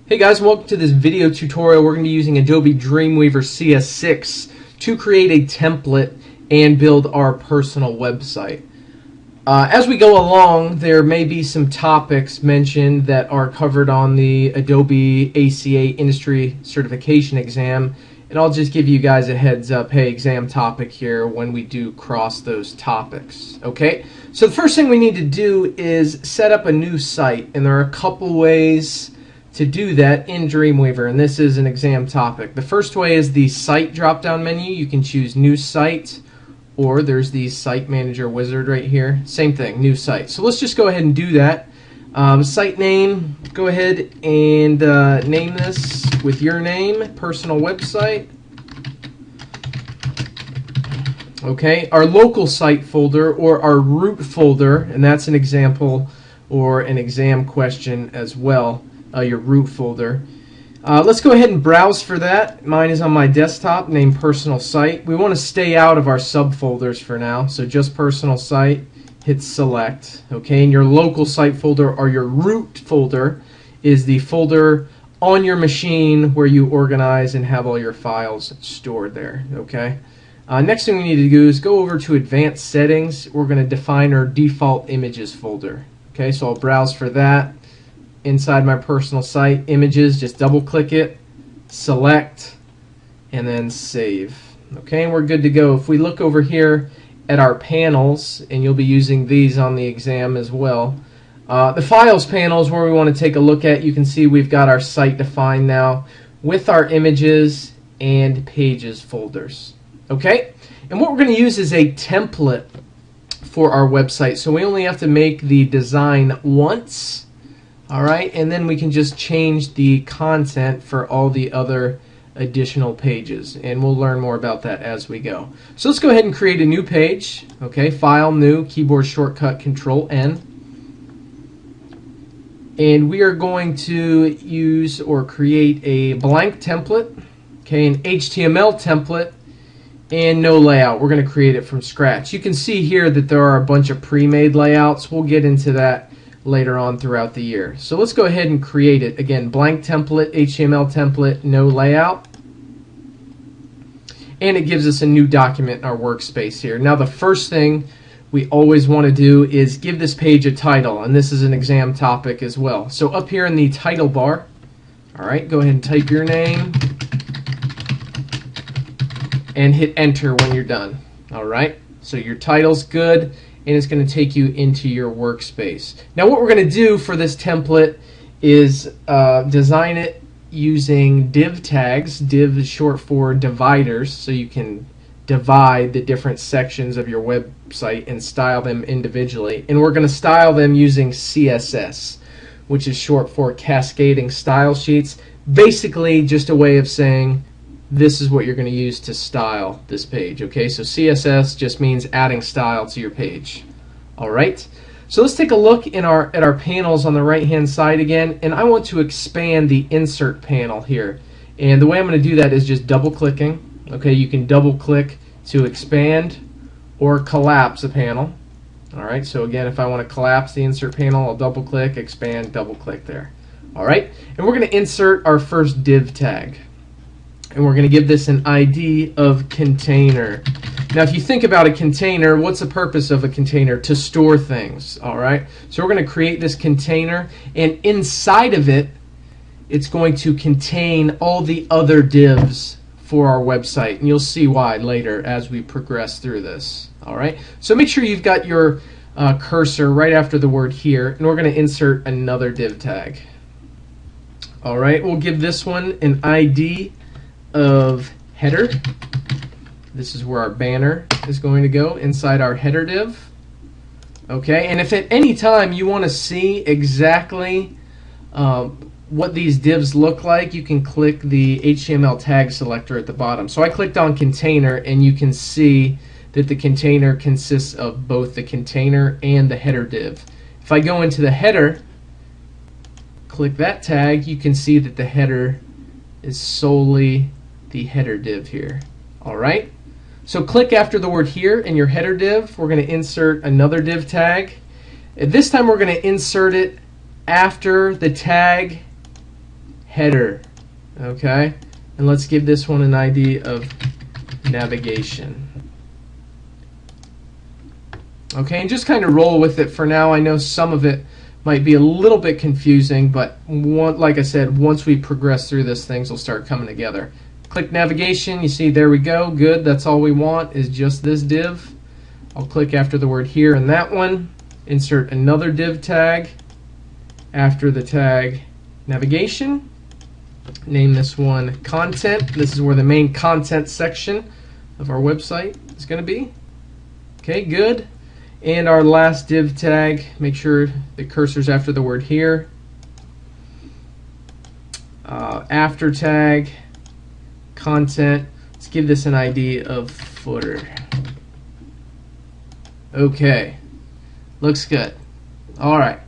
Hey guys, welcome to this video tutorial. We're going to be using Adobe Dreamweaver CS6 to create a template and build our personal website. As we go along, there may be some topics mentioned that are covered on the Adobe ACA Industry Certification exam, and I'll just give you guys a heads up, hey, exam topic here when we do cross those topics. Okay, so the first thing we need to do is set up a new site, and there are a couple ways to do that in Dreamweaver, and this is an exam topic. The first way is the site drop-down menu. You can choose new site, or there's the site manager wizard right here. Same thing, new site. So let's just go ahead and do that. Site name, go ahead and name this with your name, personal website. Okay, our local site folder or our root folder, and that's an example or an exam question as well. Your root folder. Let's go ahead and browse for that. Mine is on my desktop, named personal site. We want to stay out of our subfolders for now, so just personal site, hit select. Okay, and your local site folder or your root folder is the folder on your machine where you organize and have all your files stored there. Okay. Next thing we need to do is go over to advanced settings. We're going to define our default images folder. Okay, so I'll browse for that. Inside my personal site, images, just double click it, select, and then save. Okay, and we're good to go. If we look over here at our panels, and you'll be using these on the exam as well, the files panel is where we want to take a look at. You can see we've got our site defined now with our images and pages folders. Okay, and what we're going to use is a template for our website, so we only have to make the design once. Alright, and then we can just change the content for all the other additional pages, and we'll learn more about that as we go. So let's go ahead and create a new page. Okay, File, New, keyboard shortcut Control-N. And we are going to use or create a blank template, okay, an HTML template, and no layout. We're going to create it from scratch. You can see here that there are a bunch of pre-made layouts. We'll get into that later on throughout the year. So let's go ahead and create it. Again, blank template, HTML template, no layout. And it gives us a new document in our workspace here. Now the first thing we always want to do is give this page a title, and this is an exam topic as well. So up here in the title bar, alright, go ahead and type your name and hit enter when you're done. Alright, so your title's good, and it's going to take you into your workspace. Now what we're going to do for this template is design it using div tags. Div is short for dividers, so you can divide the different sections of your website and style them individually. And we're going to style them using CSS, which is short for cascading style sheets. Basically just a way of saying this is what you're going to use to style this page. Okay, so CSS just means adding style to your page. Alright, so let's take a look at our panels on the right hand side again, and I want to expand the insert panel here, and the way I'm going to do that is just double clicking. Okay, you can double click to expand or collapse a panel. Alright, so again, if I want to collapse the insert panel, I'll double click, expand, double click there. Alright, and we're going to insert our first div tag. And we're going to give this an ID of container. Now if you think about a container, what's the purpose of a container? To store things. Alright, so we're going to create this container, and inside of it, it's going to contain all the other divs for our website, and you'll see why later as we progress through this. Alright, so make sure you've got your cursor right after the word here, and we're going to insert another div tag. Alright, we'll give this one an ID of header. This is where our banner is going to go, inside our header div. Okay, and if at any time you want to see exactly what these divs look like, you can click the HTML tag selector at the bottom. So I clicked on container, and you can see that the container consists of both the container and the header div. If I go into the header, click that tag, you can see that the header is solely the header div here. Alright, so click after the word here in your header div. We're going to insert another div tag. At this time we're going to insert it after the tag header. Okay, and let's give this one an ID of navigation. Okay, and just kind of roll with it for now. I know some of it might be a little bit confusing, but like I said, once we progress through this, things will start coming together. Click navigation, you see there we go, good, that's all we want is just this div. I'll click after the word here in that one, insert another div tag after the tag navigation, name this one content. This is where the main content section of our website is going to be. Okay, good. And our last div tag, make sure the cursor's after the word here. After tag, content, let's give this an ID of footer. Okay, looks good. All right,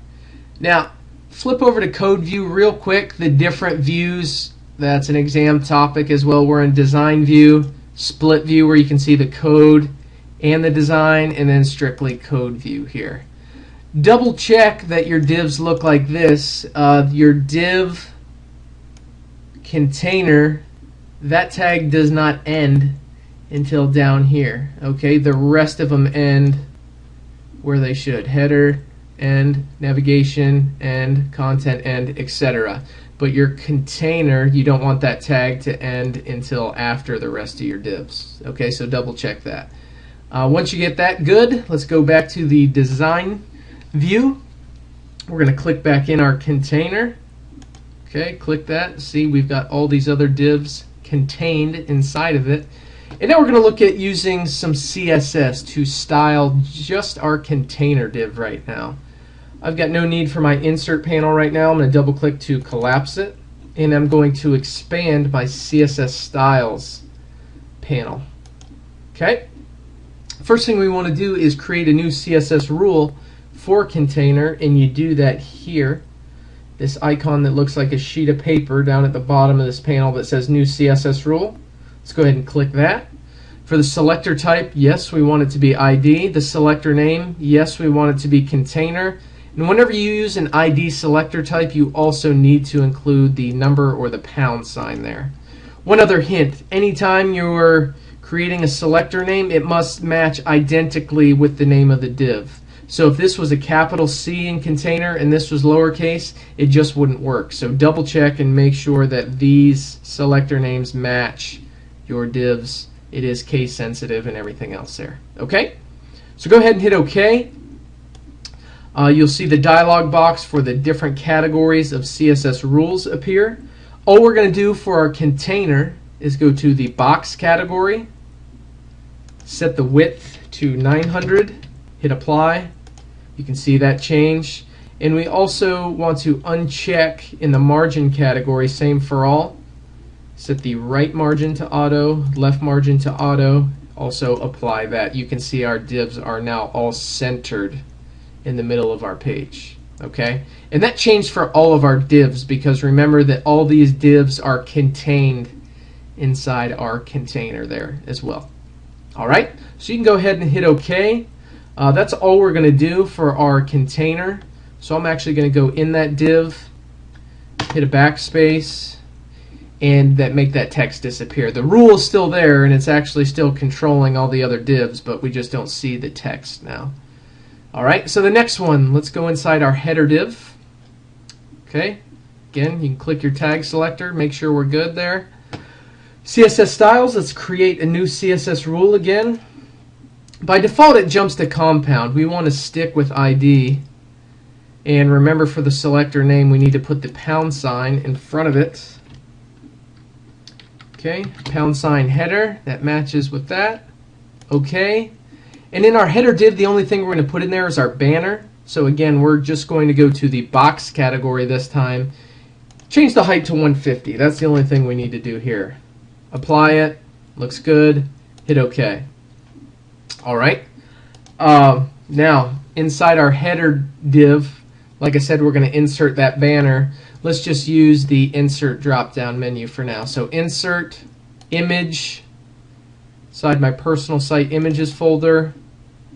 now flip over to code view real quick, the different views. That's an exam topic as well. We're in design view, split view where you can see the code and the design, and then strictly code view here. Double check that your divs look like this. Your div container, that tag does not end until down here. Okay, the rest of them end where they should. Header, end, navigation, end, content, end, etc. But your container, you don't want that tag to end until after the rest of your divs. Okay, so double check that. Once you get that good, let's go back to the design view. We're going to click back in our container. Okay, click that. See, we've got all these other divs contained inside of it. And now we're going to look at using some CSS to style just our container div right now. I've got no need for my insert panel right now. I'm going to double click to collapse it, and I'm going to expand my CSS styles panel. Okay. First thing we want to do is create a new CSS rule for container, and you do that here. This icon that looks like a sheet of paper down at the bottom of this panel that says new CSS rule. Let's go ahead and click that. For the selector type, yes, we want it to be ID. The selector name, yes, we want it to be container. And whenever you use an ID selector type, you also need to include the number or the pound sign there. One other hint, anytime you're creating a selector name, it must match identically with the name of the div. So if this was a capital C in container and this was lowercase, it just wouldn't work. So double check and make sure that these selector names match your divs. It is case sensitive and everything else there. Okay? So go ahead and hit OK. You'll see the dialog box for the different categories of CSS rules appear. All we're going to do for our container is go to the box category, set the width to 900, hit apply. You can see that change. And we also want to uncheck in the margin category, same for all. Set the right margin to auto, left margin to auto, also apply that. You can see our divs are now all centered in the middle of our page. Okay? And that changed for all of our divs because remember that all these divs are contained inside our container there as well. Alright, so you can go ahead and hit OK. That's all we're going to do for our container. So I'm actually going to go in that div, hit a backspace, and make that text disappear. The rule is still there and it's actually still controlling all the other divs, but we just don't see the text now. Alright, so the next one, let's go inside our header div. Okay, again, you can click your tag selector, make sure we're good there. CSS styles, let's create a new CSS rule again. By default it jumps to compound. We want to stick with ID. And remember for the selector name we need to put the pound sign in front of it. Okay, pound sign header, that matches with that. Okay. And in our header div, the only thing we're going to put in there is our banner. So again, we're just going to go to the box category this time. Change the height to 150. That's the only thing we need to do here. Apply it. Looks good. Hit OK. Alright. Now, inside our header div, like I said, we're going to insert that banner. Let's just use the insert drop-down menu for now. So insert, image, inside my personal site images folder,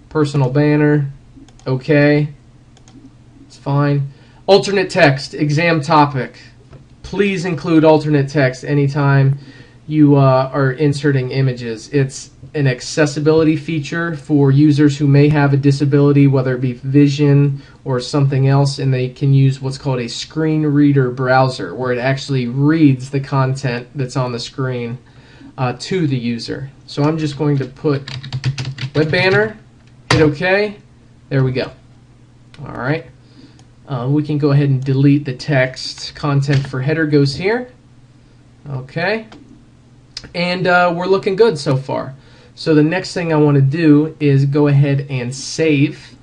personal banner, OK. It's fine. Alternate text, exam topic. please include alternate text anytime you are inserting images. It's an accessibility feature for users who may have a disability, whether it be vision or something else, and they can use what's called a screen reader browser, where it actually reads the content that's on the screen to the user. So I'm just going to put web banner, hit OK. There we go. All right. We can go ahead and delete the text. Content for header goes here. Okay. And we're looking good so far. So the next thing I want to do is go ahead and save.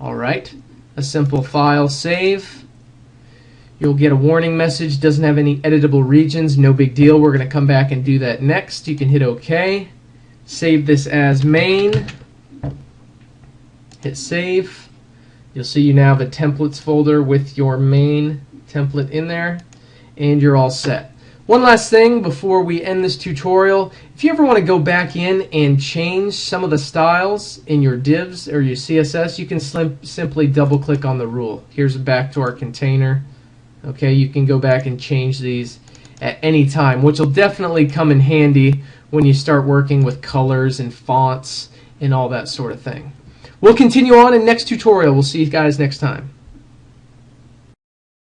All right. A simple file save. You'll get a warning message. Doesn't have any editable regions. No big deal. We're going to come back and do that next. You can hit OK. Save this as main. Hit save. You'll see you now have a templates folder with your main template in there, and you're all set. One last thing before we end this tutorial. If you ever want to go back in and change some of the styles in your divs or your CSS, you can simply double click on the rule. Here's back to our container. Okay, you can go back and change these at any time, which will definitely come in handy when you start working with colors and fonts and all that sort of thing. We'll continue on in next tutorial. We'll see you guys next time.